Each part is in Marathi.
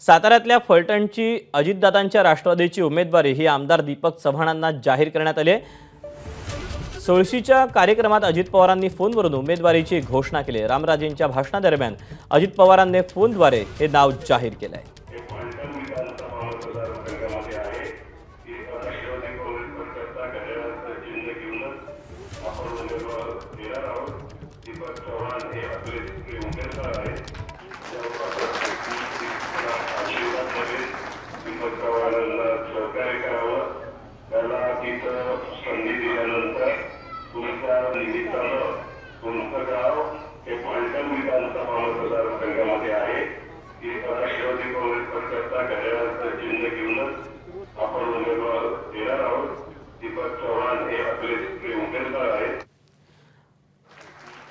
साताऱ्यातल्या फलटणची अजितदादांच्या राष्ट्रवादीची उमेदवारी ही आमदार दीपक चव्हाणांना जाहीर करण्यात आली आहे। सोळशीच्या कार्यक्रमात अजित पवारांनी फोनवरून उमेदवारीची घोषणा केली। रामराजेंच्या भाषणादरम्यान अजित पवारांनी फोनद्वारे हे नाव जाहीर केले आहे।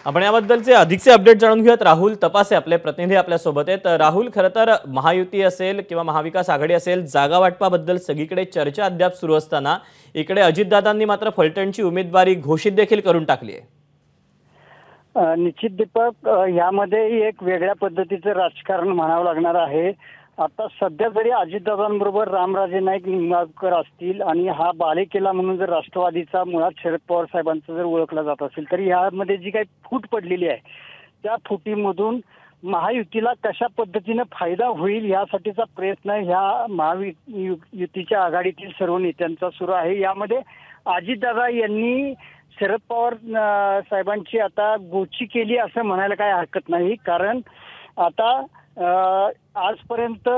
आपण याबद्दलचे अधिकचे अपडेट जाणून घेऊयात। राहुल तपासे आपले प्रतिनिधी आपल्या सोबत आहेत। राहुल, खरं तर महायुती असेल किंवा महाविकास आघाडी असेल, जागा वाटपाबद्दल सगळीकडे चर्चा अद्याप सुरू असताना इकडे अजितदादांनी मात्र फलटणची उमेदवारी घोषित देखील करून टाकली आहे। निश्चित दीपक, यामध्ये एक वेगळ्या पद्धतीचं राजकारण म्हणावं लागणार आहे। आता सध्या जरी अजितदादांबरोबर रामराजे नाईक निंबाळकर असतील आणि हा बालेकिल्ला म्हणून जर राष्ट्रवादीचा मुळात शरद पवार साहेबांचा जर ओळखला जात असेल, तरी यामध्ये जी काही फूट पडलेली आहे त्या फुटीमधून महायुतीला कशा पद्धतीने फायदा होईल यासाठीचा प्रयत्न ह्या महायुतीच्या आघाडीतील सर्व नेत्यांचा सुरू आहे। यामध्ये अजितदादा यांनी शरद पवार साहेबांची आता गोची केली असं म्हणायला काही हरकत नाही, कारण आता आजपर्यंत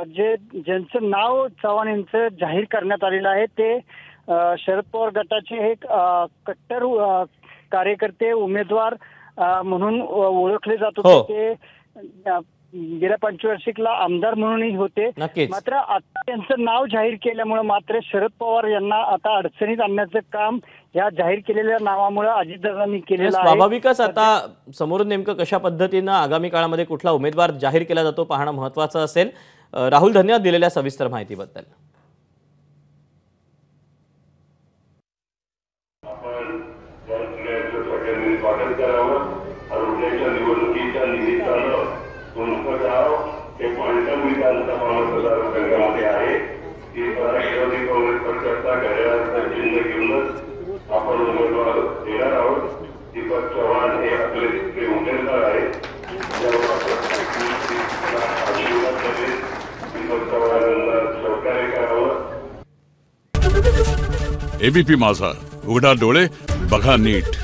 ज्यांचं नाव चव्हाण यांचं जाहीर करण्यात आलेलं आहे ते शरद पवार गटाचे एक कट्टर कार्यकर्ते उमेदवार म्हणून ओळखले जात होते। ते गेल्या पंचवार्षिकला आमदार म्हणूनही होते। मात्र आता त्यांचं नाव जाहीर केल्यामुळे मात्र शरद पवार यांना आता अडचणीत आणण्याचं काम या जाहीर केलेल्या नावामुळे अजितदादांनी केलेलं आहे। स्वाभाविकच आता समोरून नेमकं कशा पद्धतीनं आगामी काळामध्ये कुठला उमेदवार जाहीर केला जातो पाहणं महत्त्वाचं असेल। राहुल, धन्यवाद दिलेल्या सविस्तर माहितीबद्दल। दीपक चव्हाण हे आपले उमेदवार आहेत। दीपक चव्हाणांना सहकार्य करावं। एबीपी माझा, उघडा डोळे बघा नीट।